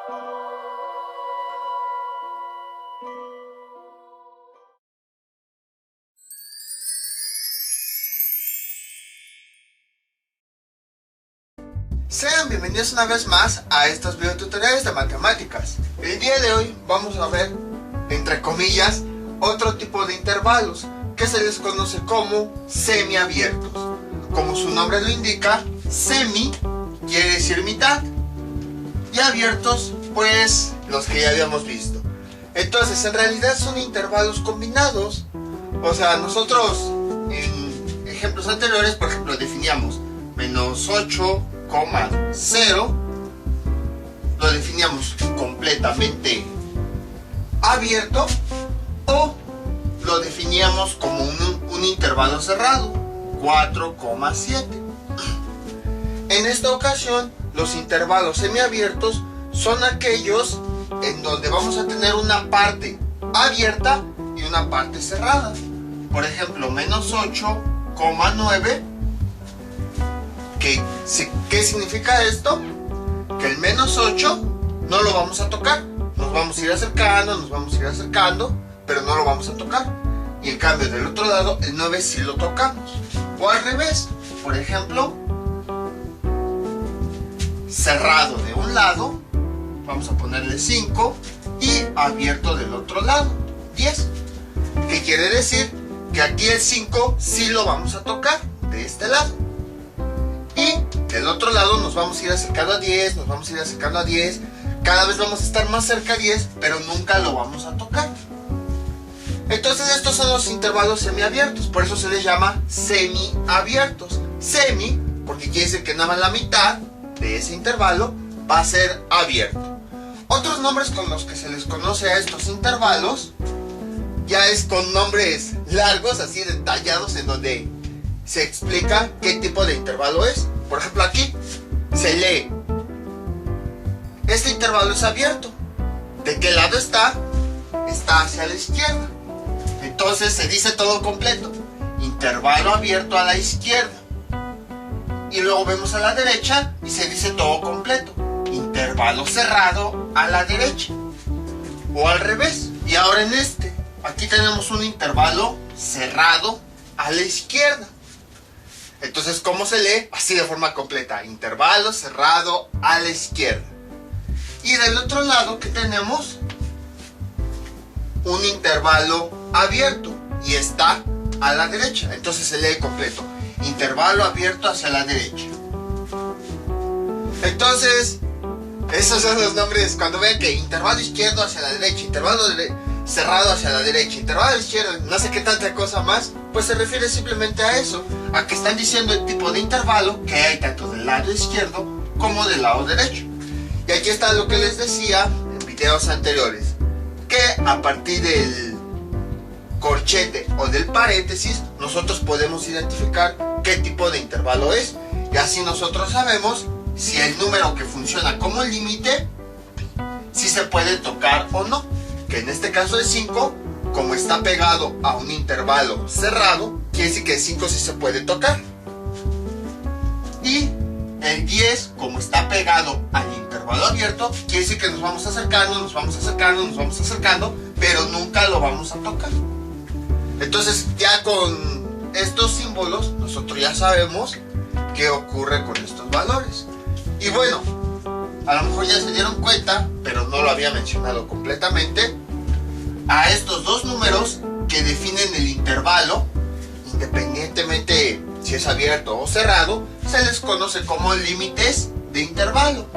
Sean bienvenidos una vez más a estos videotutoriales de matemáticas. El día de hoy vamos a ver, entre comillas, otro tipo de intervalos que se les conoce como semiabiertos. Como su nombre lo indica, semi quiere decir mitad y abiertos, pues los que ya habíamos visto. Entonces, en realidad son intervalos combinados. O sea, nosotros en ejemplos anteriores, por ejemplo, definíamos menos 8,0, lo definíamos completamente abierto o lo definíamos como un intervalo cerrado, 4,7. En esta ocasión, los intervalos semiabiertos son aquellos en donde vamos a tener una parte abierta y una parte cerrada. Por ejemplo, menos 8,9. ¿Qué significa esto? Que el menos 8 no lo vamos a tocar. Nos vamos a ir acercando, pero no lo vamos a tocar. Y en cambio, del otro lado, el 9 sí lo tocamos. O al revés, por ejemplo, cerrado de un lado, vamos a ponerle 5, y abierto del otro lado, 10. ¿Qué quiere decir? Que aquí el 5 sí lo vamos a tocar, de este lado. Y del otro lado nos vamos a ir acercando a 10, cada vez vamos a estar más cerca a 10, pero nunca lo vamos a tocar. Entonces estos son los intervalos semiabiertos, por eso se les llama semiabiertos. Semi, porque quiere decir que nada más la mitad de ese intervalo va a ser abierto. Otros nombres con los que se les conoce a estos intervalos, ya es con nombres largos, así detallados, en donde se explica qué tipo de intervalo es. Por ejemplo, aquí se lee: este intervalo es abierto. ¿De qué lado está? Está hacia la izquierda. Entonces se dice todo completo: intervalo abierto a la izquierda. Y luego vemos a la derecha y se dice todo completo: intervalo cerrado a la derecha. O al revés. Y ahora en este, aquí tenemos un intervalo cerrado a la izquierda. Entonces, ¿cómo se lee? Así de forma completa: intervalo cerrado a la izquierda. Y del otro lado, ¿qué tenemos? Un intervalo abierto y está a la derecha. Entonces se lee completo: intervalo abierto hacia la derecha. Entonces, esos son los nombres. Cuando vean que intervalo izquierdo hacia la derecha, intervalo cerrado hacia la derecha, intervalo izquierdo, no sé qué tanta cosa más, pues se refiere simplemente a eso, a que están diciendo el tipo de intervalo que hay tanto del lado izquierdo como del lado derecho. Y aquí está lo que les decía en videos anteriores, que a partir del corchete o del paréntesis nosotros podemos identificar qué tipo de intervalo es, y así nosotros sabemos si el número que funciona como límite, si se puede tocar o no. Que en este caso el 5, como está pegado a un intervalo cerrado, quiere decir que el 5 sí se puede tocar. Y el 10, como está pegado al intervalo abierto, quiere decir que nos vamos acercando, pero nunca lo vamos a tocar. Entonces, ya con estos símbolos, nosotros ya sabemos qué ocurre con estos valores. Y bueno, a lo mejor ya se dieron cuenta, pero no lo había mencionado completamente, a estos dos números que definen el intervalo, independientemente si es abierto o cerrado, se les conoce como límites de intervalo.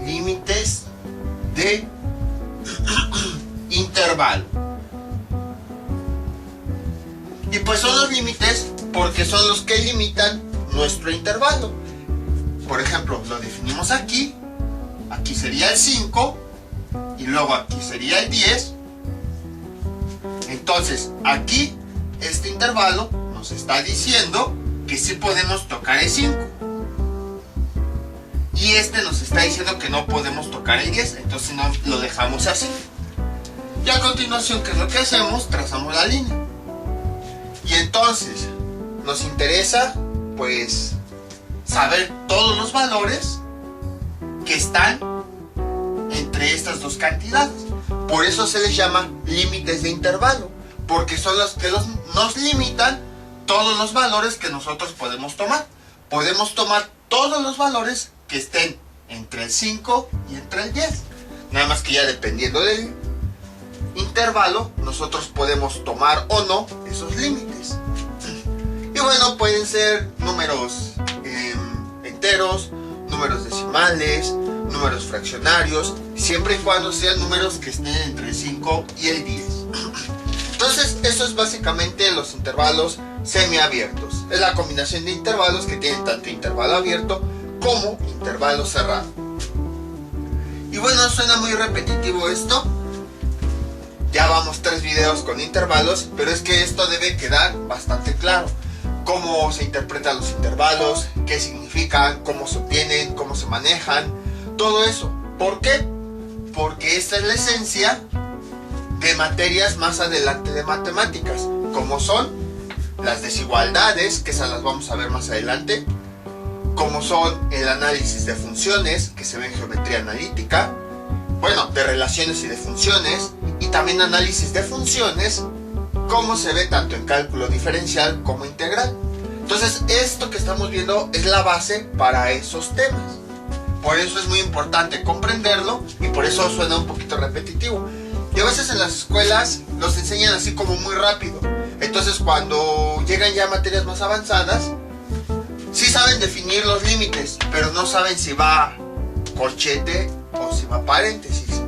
Límites de intervalo. Y pues son los límites porque son los que limitan nuestro intervalo. Por ejemplo, lo definimos aquí. Aquí sería el 5. Y luego aquí sería el 10. Entonces, aquí, este intervalo nos está diciendo que sí podemos tocar el 5. Y este nos está diciendo que no podemos tocar el 10. Entonces no lo dejamos así. Y a continuación, ¿qué es lo que hacemos? Trazamos la línea. Y entonces, nos interesa, pues, saber todos los valores que que están entre estas dos cantidades. Por eso se les llama límites de intervalo, porque son los que nos limitan todos los valores que nosotros podemos tomar. Podemos tomar todos los valores que estén entre el 5 y entre el 10. Nada más que ya dependiendo del intervalo, nosotros podemos tomar o no esos límites. Y bueno, pueden ser números enteros, números decimales, números fraccionarios, siempre y cuando sean números que estén entre el 5 y el 10. Entonces, eso es básicamente los intervalos semiabiertos. Es la combinación de intervalos que tienen tanto intervalo abierto como intervalo cerrado. Y bueno, suena muy repetitivo esto. Ya vamos 3 videos con intervalos, pero es que esto debe quedar bastante claro. Cómo se interpretan los intervalos, qué significan, cómo se obtienen, cómo se manejan, todo eso. ¿Por qué? Porque esta es la esencia de materias más adelante de matemáticas, como son las desigualdades, que esas las vamos a ver más adelante, como son el análisis de funciones, que se ve en geometría analítica, bueno, de relaciones y de funciones, y también análisis de funciones, como se ve tanto en cálculo diferencial como integral. Entonces, esto que estamos viendo es la base para esos temas. Por eso es muy importante comprenderlo y por eso suena un poquito repetitivo. Y a veces en las escuelas los enseñan así como muy rápido. Entonces, cuando llegan ya a materias más avanzadas, sí saben definir los límites, pero no saben si va corchete o si va paréntesis.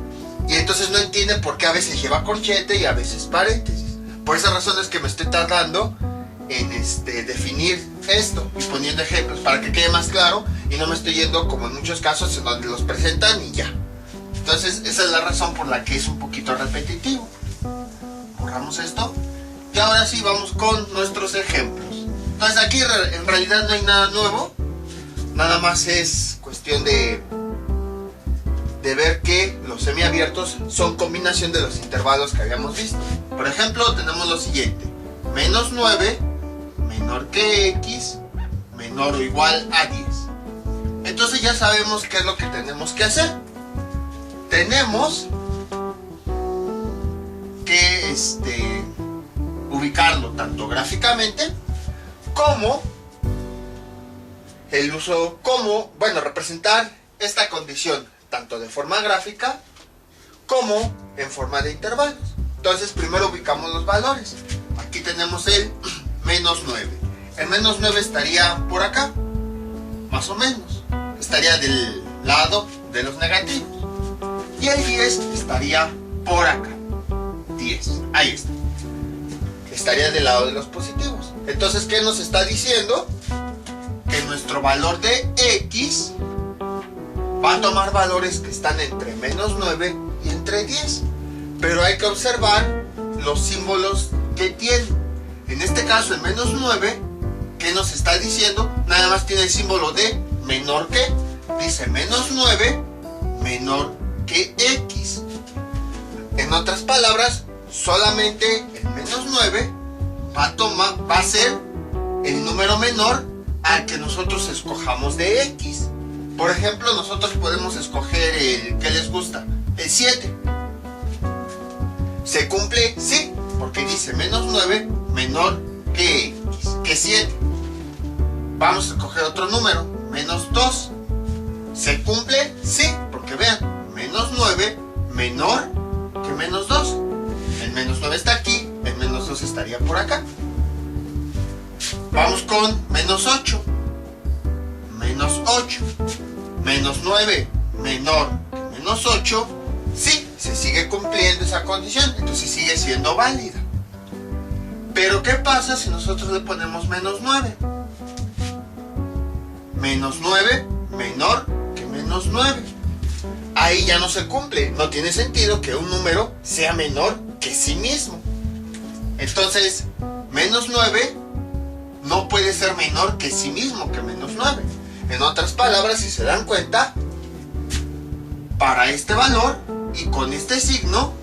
Y entonces no entienden por qué a veces lleva corchete y a veces paréntesis. Por esa razón es que me estoy tardando en definir esto y poniendo ejemplos para que quede más claro y no me estoy yendo como en muchos casos en donde los presentan y ya. Entonces esa es la razón por la que es un poquito repetitivo. Borramos esto y ahora sí vamos con nuestros ejemplos. Entonces aquí en realidad no hay nada nuevo, nada más es cuestión de ver que los semiabiertos son combinación de los intervalos que habíamos visto. Por ejemplo, tenemos lo siguiente: menos 9 menor que x menor o igual a 10. Entonces ya sabemos qué es lo que tenemos que hacer. Tenemos que ubicarlo tanto gráficamente como representar esta condición tanto de forma gráfica como en forma de intervalos. Entonces primero ubicamos los valores. Aquí tenemos el menos 9. El menos 9 estaría por acá, más o menos. Estaría del lado de los negativos. Y el 10 estaría por acá. 10, ahí está. Estaría del lado de los positivos. Entonces, ¿qué nos está diciendo? Que nuestro valor de x va a tomar valores que están entre menos 9 y entre 10. Pero hay que observar los símbolos que tiene. En este caso, el menos 9, ¿qué nos está diciendo? Nada más tiene el símbolo de menor que. Dice menos 9 menor que x. En otras palabras, solamente el menos 9 va a ser el número menor al que nosotros escojamos de x. Por ejemplo, nosotros podemos escoger el que les gusta, el 7. ¿Se cumple? Sí, porque dice menos 9 menor que x, que 7. Vamos a escoger otro número, menos 2. ¿Se cumple? Sí, porque vean, menos 9 menor que menos 2. El menos 9 está aquí, el menos 2 estaría por acá. Vamos con menos 8. Menos 8. Menos 9 menor que menos 8. Sí, se sigue cumpliendo esa condición, entonces sigue siendo válida. Pero ¿qué pasa si nosotros le ponemos menos 9? Menos 9 menor que menos 9. Ahí ya no se cumple, no tiene sentido que un número sea menor que sí mismo. Entonces, menos 9 no puede ser menor que sí mismo, que menos 9. En otras palabras, si se dan cuenta, para este valor y con este signo,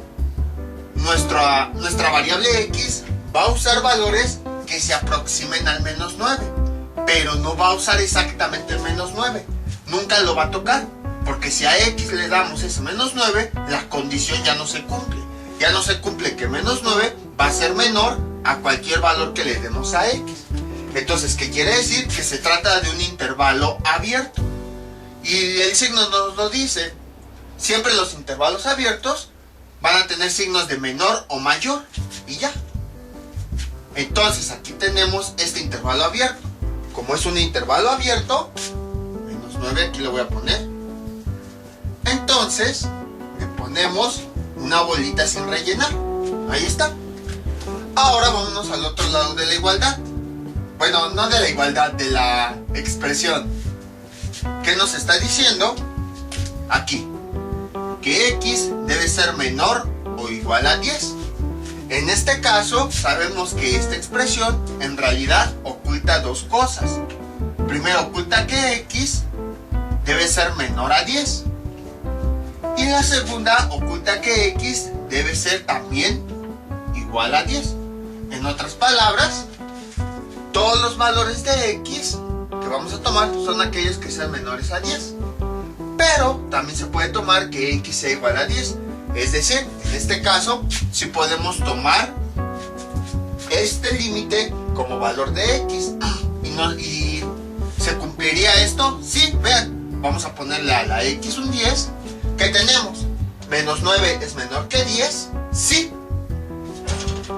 nuestra variable x va a usar valores que se aproximen al menos 9, pero no va a usar exactamente el menos 9. Nunca lo va a tocar. Porque si a x le damos ese menos 9, la condición ya no se cumple. Ya no se cumple que menos 9 va a ser menor a cualquier valor que le demos a x. Entonces, ¿qué quiere decir? Que se trata de un intervalo abierto. Y el signo nos lo dice. Siempre los intervalos abiertos van a tener signos de menor o mayor. Y ya. Entonces, aquí tenemos este intervalo abierto. Como es un intervalo abierto, menos 9 aquí lo voy a poner. Entonces, le ponemos una bolita sin rellenar. Ahí está. Ahora vámonos al otro lado de la igualdad. Bueno, no de la igualdad, de la expresión. ¿Qué nos está diciendo? Aquí. Que x debe ser menor o igual a 10. En este caso, sabemos que esta expresión en realidad oculta dos cosas. Primero, oculta que x debe ser menor a 10. Y la segunda, oculta que x debe ser también igual a 10. En otras palabras, todos los valores de x que vamos a tomar son aquellos que sean menores a 10. Pero también se puede tomar que x sea igual a 10. Es decir, en este caso, sí podemos tomar este límite como valor de x. ¿Y se cumpliría esto? Sí, vean. Vamos a ponerle a la x un 10. ¿Qué tenemos? Menos 9 es menor que 10. Sí.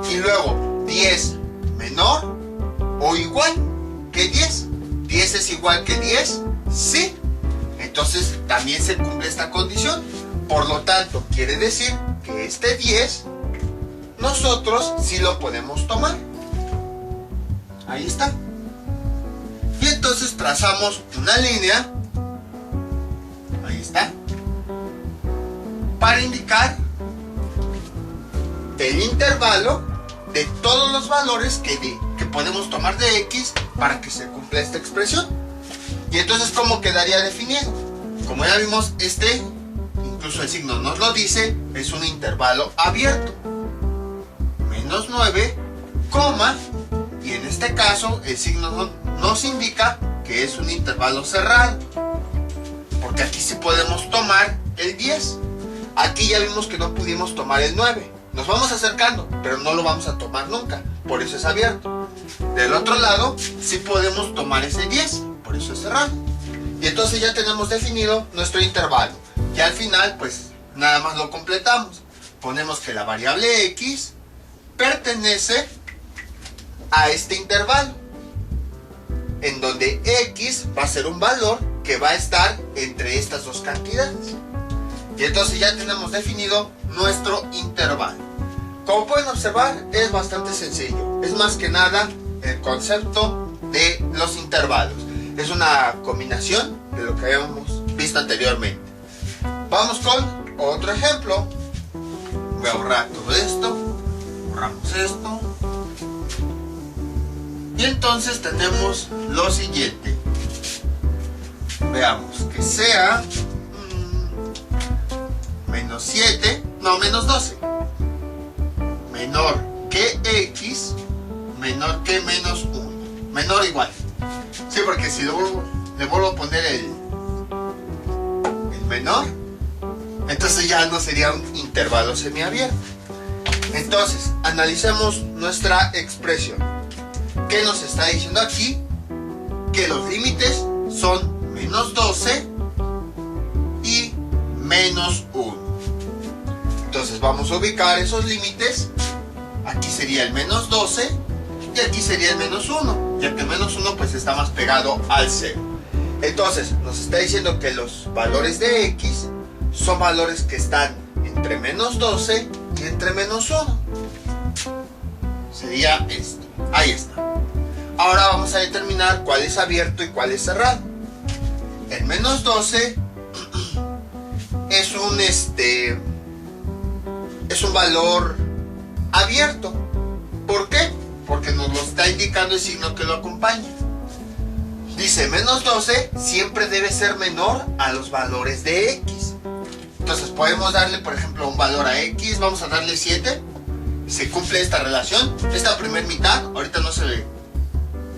Y luego, 10 menor o igual que 10. 10 es igual que 10. Sí. Entonces también se cumple esta condición. Por lo tanto, quiere decir que este 10 nosotros sí lo podemos tomar. Ahí está. Y entonces trazamos una línea. Ahí está. Para indicar el intervalo de todos los valores que podemos tomar de x para que se cumpla esta expresión. Y entonces, ¿cómo quedaría definido? Como ya vimos, incluso el signo nos lo dice, es un intervalo abierto. Menos 9, coma, y en este caso el signo nos indica que es un intervalo cerrado. Porque aquí sí podemos tomar el 10. Aquí ya vimos que no pudimos tomar el 9. Nos vamos acercando, pero no lo vamos a tomar nunca. Por eso es abierto. Del otro lado, sí podemos tomar ese 10. Por eso es cerrado. Y entonces ya tenemos definido nuestro intervalo. Y al final, pues, nada más lo completamos. Ponemos que la variable x pertenece a este intervalo. En donde x va a ser un valor que va a estar entre estas dos cantidades. Y entonces ya tenemos definido nuestro intervalo. Como pueden observar, es bastante sencillo. Es más que nada el concepto de los intervalos. Es una combinación de lo que habíamos visto anteriormente. Vamos con otro ejemplo. Voy a borrar todo esto. Borramos esto. Y entonces tenemos lo siguiente. Veamos que sea menos 7, no, menos 12. Menor que x, menor que menos 1. Menor o igual. Sí, porque si le vuelvo a poner el menor, entonces ya no sería un intervalo semiabierto. Entonces, analicemos nuestra expresión. ¿Qué nos está diciendo aquí? Que los límites son menos 12 y menos 1. Entonces vamos a ubicar esos límites. Aquí sería el menos 12 y aquí sería el menos 1, ya que el menos 1 pues está más pegado al 0. Entonces nos está diciendo que los valores de x son valores que están entre menos 12 y entre menos 1. Sería esto. Ahí está. Ahora vamos a determinar cuál es abierto y cuál es cerrado. El menos 12 es un valor abierto. ¿Por qué? Porque nos lo está indicando el signo que lo acompaña. Dice menos 12 siempre debe ser menor a los valores de x. Entonces podemos darle, por ejemplo, un valor a x. Vamos a darle 7. Se cumple esta relación. Esta primer mitad, ahorita no se ve.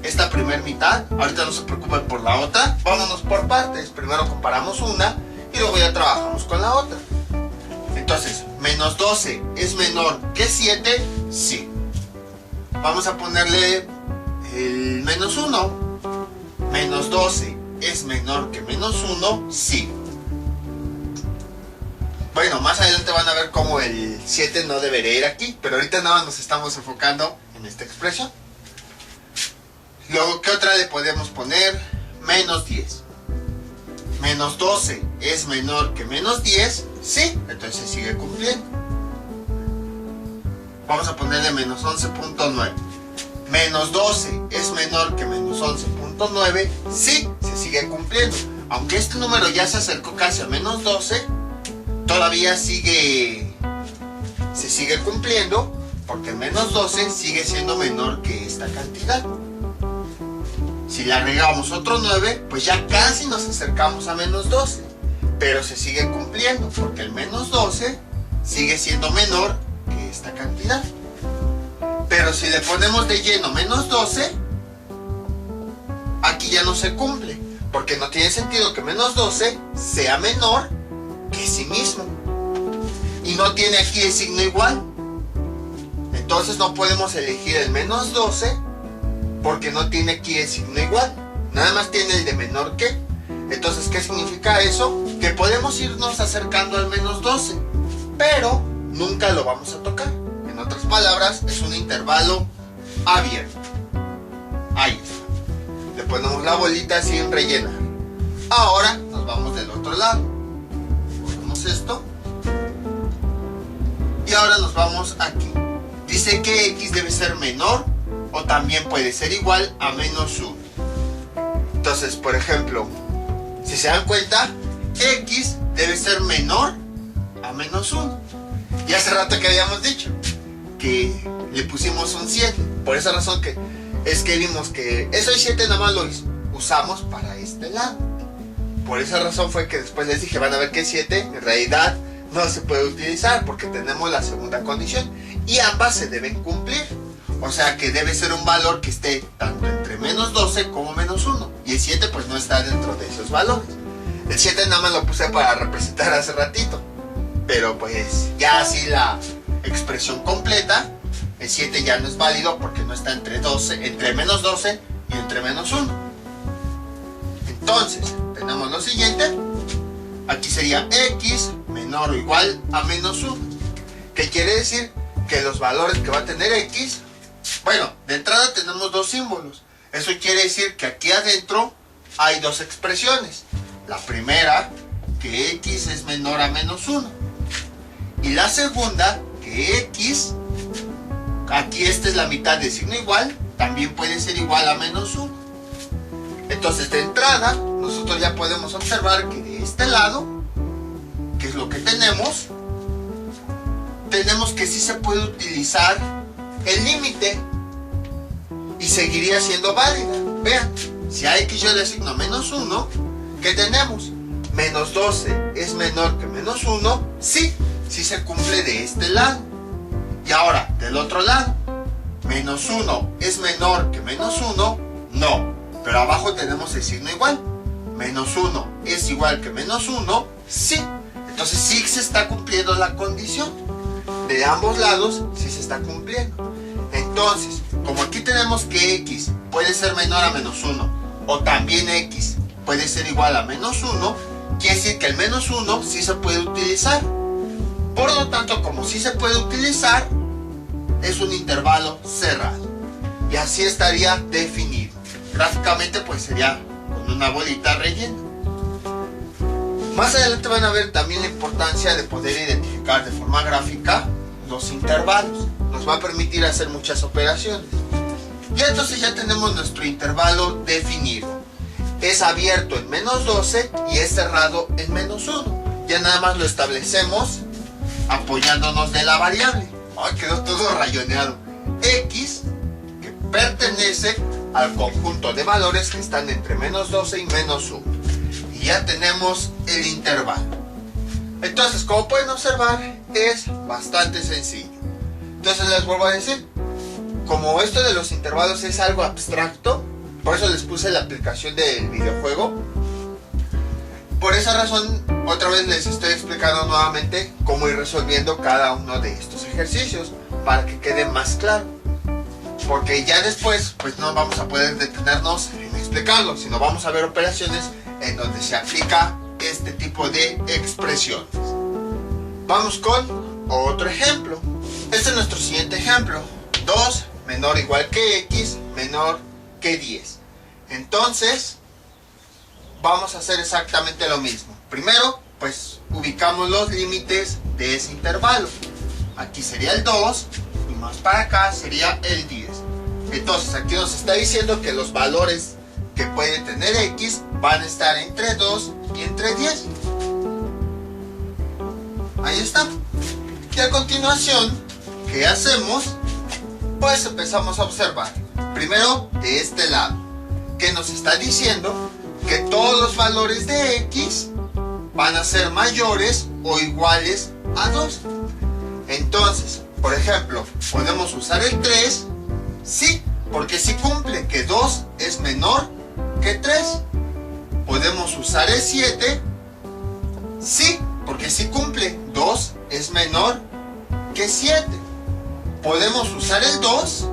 Esta primer mitad, ahorita no se preocupen por la otra. Vámonos por partes. Primero comparamos una y luego con la otra. Entonces, menos 12 es menor que 7, sí. Vamos a ponerle el menos 1. Menos 12 es menor que menos 1, sí. Bueno, más adelante van a ver cómo el 7 no debería ir aquí, pero ahorita nada más nos estamos enfocando en esta expresión. Luego, ¿qué otra le podemos poner? Menos 10. Menos 12 es menor que menos 10, sí, entonces sigue cumpliendo. Vamos a ponerle menos 11.9. Menos 12 es menor que menos 11.9, sí, se sigue cumpliendo. Aunque este número ya se acercó casi a menos 12, todavía se sigue cumpliendo, porque el menos 12 sigue siendo menor que esta cantidad. Si le agregamos otro 9, pues ya casi nos acercamos a menos 12, pero se sigue cumpliendo, porque el menos 12 sigue siendo menor que esta cantidad. Pero si le ponemos de lleno menos 12, aquí ya no se cumple, porque no tiene sentido que menos 12 sea menor que sí mismo. Y no tiene aquí el signo igual. Entonces no podemos elegir el menos 12 porque no tiene aquí el signo igual. Nada más tiene el de menor que. Entonces, ¿qué significa eso? Que podemos irnos acercando al menos 12, pero nunca lo vamos a tocar. En otras palabras, es un intervalo abierto. Ahí está. Le ponemos la bolita sin rellenar. Ahora nos vamos del otro lado. Ponemos esto. Y ahora nos vamos aquí. Dice que x debe ser menor o también puede ser igual a menos 1. Entonces, por ejemplo, si se dan cuenta, x debe ser menor a menos 1. Y hace rato que habíamos dicho que le pusimos un 7. Por esa razón que es que vimos que eso 7 nada más lo usamos para este lado. Por esa razón fue que después les dije, van a ver que 7 en realidad no se puede utilizar porque tenemos la segunda condición y ambas se deben cumplir. O sea que debe ser un valor que esté tanto entre menos 12 como menos 1. Y el 7 pues no está dentro de esos valores. El 7 nada más lo puse para representar hace ratito. Pero pues ya así la expresión completa, el 7 ya no es válido porque no está entre menos 12 y entre menos 1. Entonces, tenemos lo siguiente. Aquí sería x menor o igual a menos 1. ¿Qué quiere decir? Que los valores que va a tener x, bueno, de entrada tenemos dos símbolos. Eso quiere decir que aquí adentro hay dos expresiones. La primera, que x es menor a menos 1. Y la segunda, que x, aquí esta es la mitad de signo igual, también puede ser igual a menos 1. Entonces, de entrada, nosotros ya podemos observar que de este lado, que es lo que tenemos que sí se puede utilizar el límite y seguiría siendo válida. Vean, si a x yo le asigno menos 1, ¿qué tenemos? Menos 12 es menor que menos 1, sí se cumple de este lado. Y ahora, del otro lado, menos 1 es menor que menos 1, no. Pero abajo tenemos el signo igual. Menos 1 es igual que menos 1, sí. Entonces sí se está cumpliendo la condición. De ambos lados sí se está cumpliendo. Entonces, como aquí tenemos que x puede ser menor a menos 1 o también x puede ser igual a menos 1, quiere decir que el menos 1 sí se puede utilizar. Por lo tanto, como sí se puede utilizar, es un intervalo cerrado. Y así estaría definido. Gráficamente pues sería con una bolita rellena. Más adelante van a ver también la importancia de poder identificar de forma gráfica los intervalos. Nos va a permitir hacer muchas operaciones. Y entonces ya tenemos nuestro intervalo definido. Es abierto en menos 12 y es cerrado en menos 1. Ya nada más lo establecemos apoyándonos de la variable. Ay, quedó todo rayoneado. X, que pertenece al conjunto de valores que están entre menos 12 y menos 1. Y ya tenemos el intervalo. Entonces, como pueden observar, es bastante sencillo. Entonces les vuelvo a decir, como esto de los intervalos es algo abstracto, por eso les puse la aplicación del videojuego. Por esa razón, otra vez les estoy explicando nuevamente cómo ir resolviendo cada uno de estos ejercicios para que quede más claro. Porque ya después, pues no vamos a poder detenernos en explicarlo, sino vamos a ver operaciones en donde se aplica este tipo de expresiones. Vamos con otro ejemplo. Este es nuestro siguiente ejemplo. 2 menor o igual que x menor que 10. Entonces, vamos a hacer exactamente lo mismo. Primero, pues ubicamos los límites de ese intervalo. Aquí sería el 2 y más para acá sería el 10. Entonces, aquí nos está diciendo que los valores que puede tener x van a estar entre 2 y entre 10. Ahí está. Y a continuación, ¿qué hacemos? Pues empezamos a observar. Primero, de este lado, que nos está diciendo que todos los valores de x van a ser mayores o iguales a 2. Entonces, por ejemplo, podemos usar el 3, sí, porque sí cumple que 2 es menor que 3. Podemos usar el 7, sí, porque sí cumple, 2 es menor que 7. Podemos usar el 2,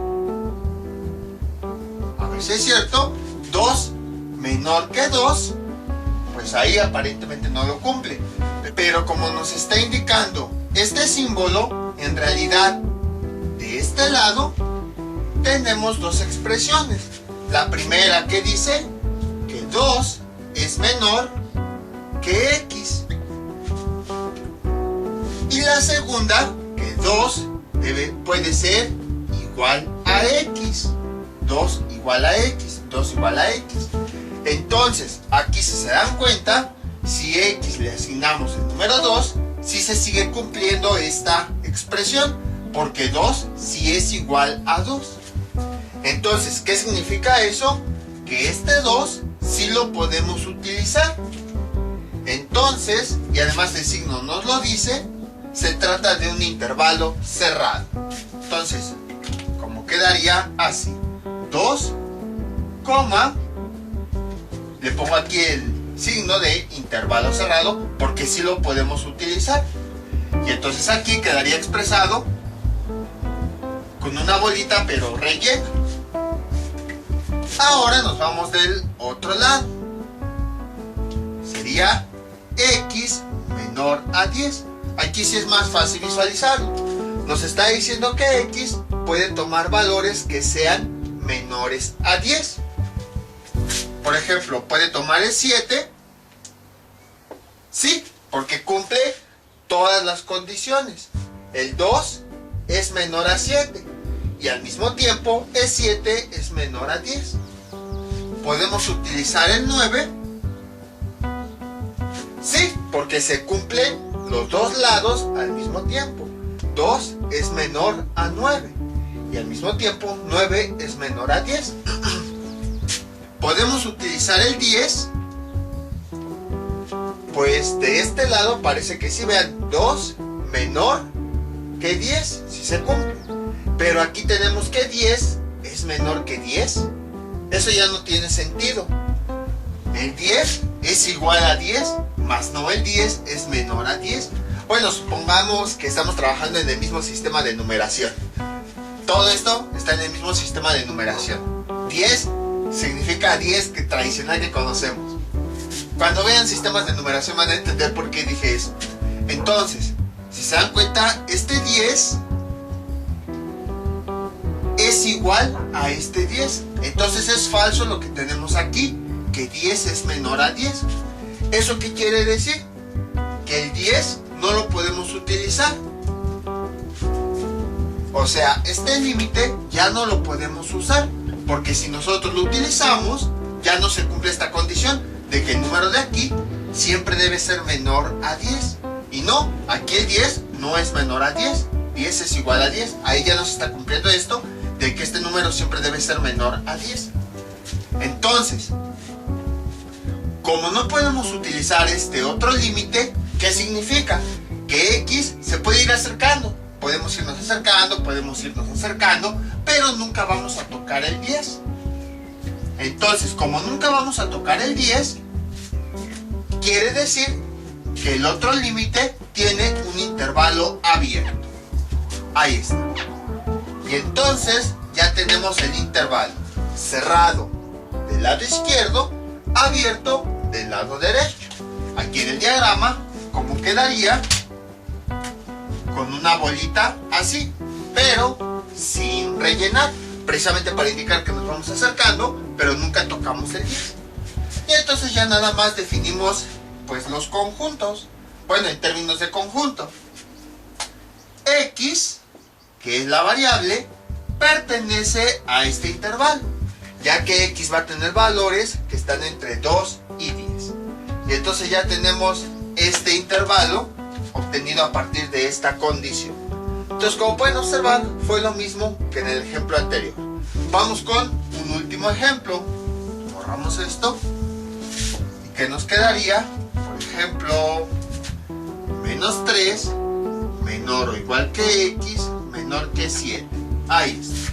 a ver si es cierto, 2 menor que 2, pues ahí aparentemente no lo cumple. Pero como nos está indicando este símbolo, en realidad de este lado tenemos dos expresiones. La primera que dice que 2 es menor que x. Y la segunda, que 2 puede ser igual a x. 2 igual a x. 2 igual a x. Entonces, aquí si se dan cuenta, si x le asignamos el número 2, sí se sigue cumpliendo esta expresión, porque 2 sí es igual a 2. Entonces, ¿qué significa eso? Que este 2 sí lo podemos utilizar. Entonces, y además el signo nos lo dice, se trata de un intervalo cerrado. Entonces, ¿cómo quedaría? Así. 2, le pongo aquí el signo de intervalo cerrado porque sí lo podemos utilizar. Y entonces aquí quedaría expresado con una bolita pero rellena. Ahora nos vamos del otro lado. Sería x menor a 10. Aquí sí es más fácil visualizarlo. Nos está diciendo que x puede tomar valores que sean menores a 10. Por ejemplo, puede tomar el 7. Sí, porque cumple todas las condiciones. El 2 es menor a 7. Y al mismo tiempo, el 7 es menor a 10. Podemos utilizar el 9. Sí, porque se cumplen los dos lados al mismo tiempo. 2 es menor a 9. Y al mismo tiempo, 9 es menor a 10. Podemos utilizar el 10. Pues de este lado parece que sí, vean, 2 menor que 10, si se cumple. Pero aquí tenemos que 10 es menor que 10. Eso ya no tiene sentido. El 10 es igual a 10, más no el 10 es menor a 10. Bueno, supongamos que estamos trabajando en el mismo sistema de numeración. Todo esto está en el mismo sistema de numeración. 10 significa 10 que tradicional que conocemos. Cuando vean sistemas de numeración van a entender por qué dije eso. Entonces, si se dan cuenta, este 10 es igual a este 10. Entonces es falso lo que tenemos aquí, que 10 es menor a 10. ¿Eso qué quiere decir? Que el 10 no lo podemos utilizar. O sea, este límite ya no lo podemos usar, porque si nosotros lo utilizamos, ya no se cumple esta condición de que el número de aquí siempre debe ser menor a 10. Y no, aquí el 10 no es menor a 10. 10 es igual a 10. Ahí ya nos está cumpliendo esto de que este número siempre debe ser menor a 10. Entonces, como no podemos utilizar este otro límite, ¿qué significa? Que x se puede ir acercando. Podemos irnos acercando, pero nunca vamos a tocar el 10. Entonces, como nunca vamos a tocar el 10, quiere decir que el otro límite tiene un intervalo abierto. Ahí está. Y entonces ya tenemos el intervalo cerrado del lado izquierdo, abierto del lado derecho. Aquí en el diagrama, ¿cómo quedaría? Con una bolita así, pero sin rellenar, precisamente para indicar que nos vamos acercando, pero nunca tocamos el 10. Y entonces ya nada más definimos pues los conjuntos. Bueno, en términos de conjunto, X, que es la variable, pertenece a este intervalo, ya que X va a tener valores que están entre 2 y 10. Y entonces ya tenemos este intervalo obtenido a partir de esta condición. Entonces, como pueden observar, fue lo mismo que en el ejemplo anterior. Vamos con un último ejemplo. Borramos esto. ¿Y qué nos quedaría? Por ejemplo, menos 3 menor o igual que X menor que 7. Ahí está.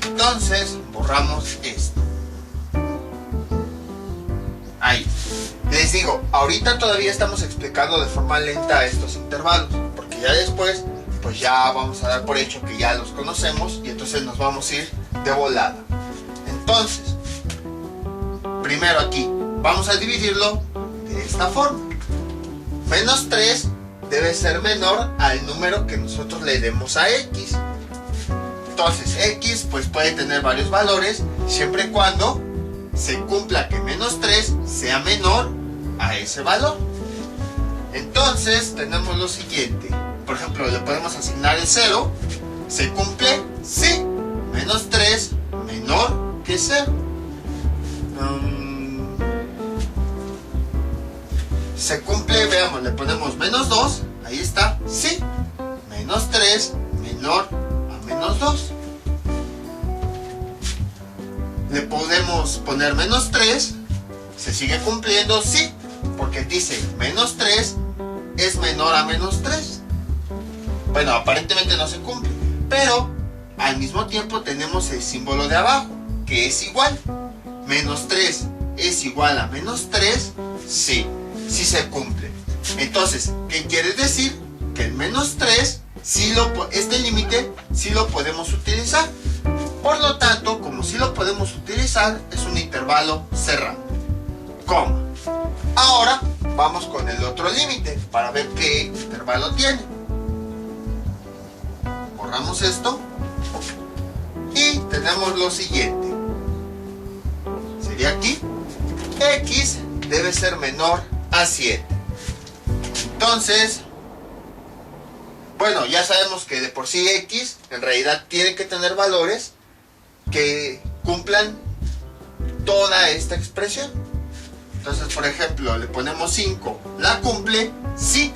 Entonces, borramos esto. Ahí. Les digo, ahorita todavía estamos explicando de forma lenta estos intervalos, porque ya después, pues ya vamos a dar por hecho que ya los conocemos y entonces nos vamos a ir de volada. Entonces, primero aquí, vamos a dividirlo de esta forma. Menos 3 debe ser menor al número que nosotros le demos a X. Entonces, X pues puede tener varios valores, siempre y cuando se cumpla que menos 3 sea menor a ese valor. Entonces tenemos lo siguiente. Por ejemplo, le podemos asignar el 0. ¿Se cumple? Sí. Menos 3 menor que 0. Se cumple, veamos, le ponemos menos 2. Ahí está. Sí. Menos 3 menor a menos 2. Le podemos poner menos 3. ¿Se sigue cumpliendo? Sí, porque dice menos 3 es menor a menos 3. Bueno, aparentemente no se cumple, pero al mismo tiempo tenemos el símbolo de abajo, que es igual. Menos 3 es igual a menos 3, sí, sí se cumple. Entonces, ¿qué quiere decir? Que el menos 3, este límite, sí lo podemos utilizar. Por lo tanto, como sí lo podemos utilizar, es un intervalo cerrado. Coma. Ahora vamos con el otro límite para ver qué intervalo tiene. Borramos esto y tenemos lo siguiente. Sería aquí. X debe ser menor a 7. Entonces, bueno, ya sabemos que de por sí X en realidad tiene que tener valores que cumplan toda esta expresión. Entonces, por ejemplo, le ponemos 5. ¿La cumple? Sí,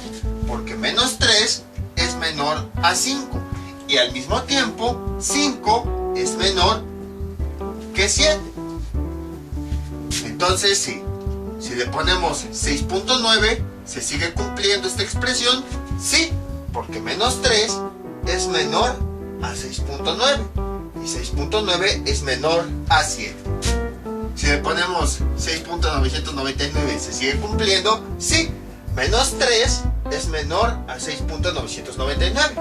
porque menos 3 es menor a 5. Y al mismo tiempo, 5 es menor que 7. Entonces, sí. Si le ponemos 6.9, ¿se sigue cumpliendo esta expresión? Sí, porque menos 3 es menor a 6.9. Y 6.9 es menor a 7. Si le ponemos 6.999, ¿se sigue cumpliendo? Sí, menos 3 es menor a 6.999.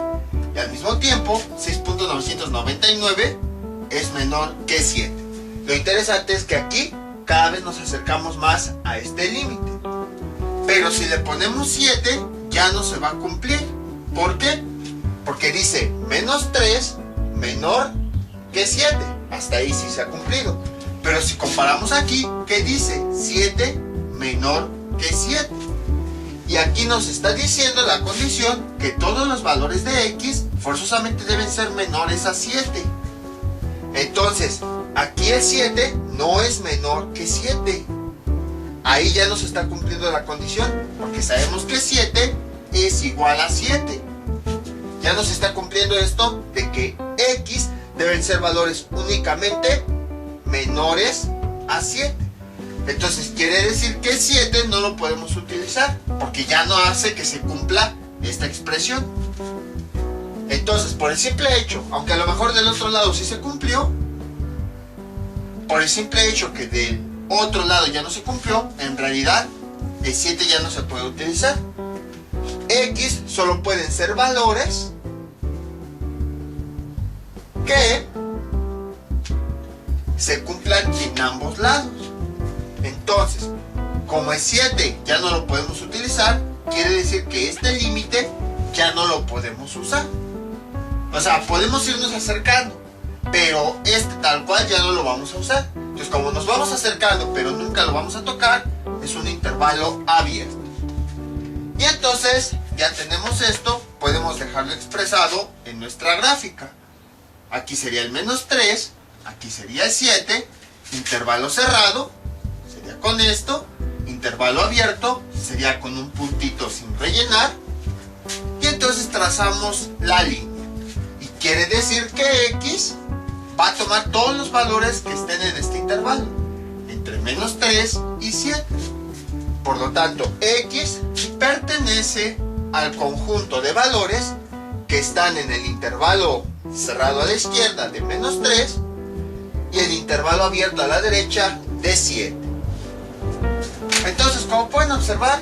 Y al mismo tiempo, 6.999 es menor que 7. Lo interesante es que aquí cada vez nos acercamos más a este límite. Pero si le ponemos 7, ya no se va a cumplir. ¿Por qué? Porque dice menos 3 menor que 7. Hasta ahí sí se ha cumplido. Pero si comparamos aquí, ¿qué dice? 7 menor que 7. Y aquí nos está diciendo la condición que todos los valores de X forzosamente deben ser menores a 7. Entonces, aquí el 7 no es menor que 7. Ahí ya nos está cumpliendo la condición, porque sabemos que 7 es igual a 7. Ya nos está cumpliendo esto de que X deben ser valores únicamente menores a 7. Entonces quiere decir que 7 no lo podemos utilizar, porque ya no hace que se cumpla esta expresión. Entonces, por el simple hecho, aunque a lo mejor del otro lado sí se cumplió, por el simple hecho que del otro lado ya no se cumplió, en realidad el 7 ya no se puede utilizar. X solo pueden ser valores que se cumplan en ambos lados. Entonces, como el 7 ya no lo podemos utilizar, quiere decir que este límite ya no lo podemos usar. O sea, podemos irnos acercando, pero este tal cual ya no lo vamos a usar. Entonces, como nos vamos acercando, pero nunca lo vamos a tocar, es un intervalo abierto. Y entonces, ya tenemos esto, podemos dejarlo expresado en nuestra gráfica. Aquí sería el -3, aquí sería el 7, intervalo cerrado, sería con esto, intervalo abierto, sería con un puntito sin rellenar, y entonces trazamos la línea. Y quiere decir que X va a tomar todos los valores que estén en este intervalo, entre -3 y 7. Por lo tanto, X pertenece al conjunto de valores que están en el intervalo cerrado a la izquierda de -3 y el intervalo abierto a la derecha de 7. Entonces, como pueden observar,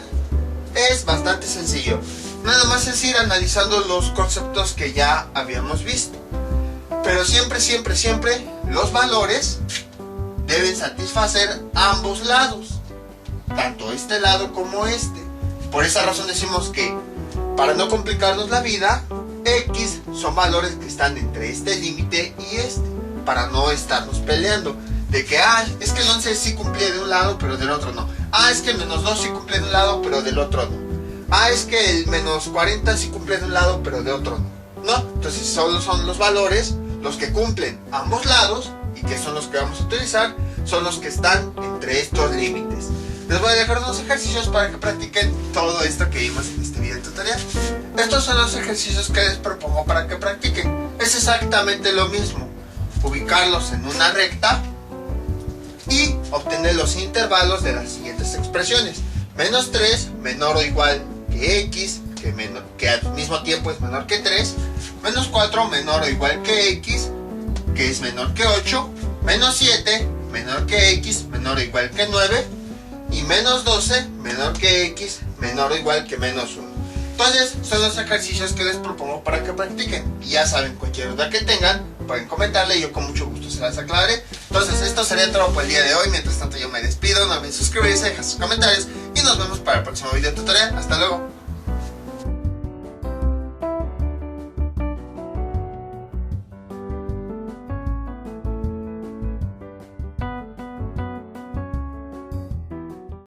es bastante sencillo. Nada más es ir analizando los conceptos que ya habíamos visto. Pero siempre, siempre, siempre los valores deben satisfacer ambos lados, tanto este lado como este. Por esa razón decimos que, para no complicarnos la vida, X son valores que están entre este límite y este, para no estarnos peleando de que es que el 11 sí cumple de un lado pero del otro no, es que el -2 sí cumple de un lado pero del otro no, es que el -40 sí cumple de un lado pero de otro no. Entonces solo son los valores los que cumplen ambos lados y que son los que vamos a utilizar, son los que están entre estos límites. Les voy a dejar unos ejercicios para que practiquen todo esto que vimos en este video tutorial. Estos son los ejercicios que les propongo para que practiquen. Es exactamente lo mismo. Ubicarlos en una recta y obtener los intervalos de las siguientes expresiones. -3 menor o igual que X, que al mismo tiempo es menor que 3. -4 menor o igual que X, que es menor que 8. -7 menor que X, menor o igual que 9. Y -12 menor que X, menor o igual que -1. Entonces son los ejercicios que les propongo para que practiquen. Y ya saben, cualquier duda que tengan pueden comentarle y yo con mucho gusto se las aclararé. Entonces esto sería todo por el día de hoy. Mientras tanto yo me despido, no olviden suscribirse, dejar sus comentarios y nos vemos para el próximo video tutorial. Hasta luego.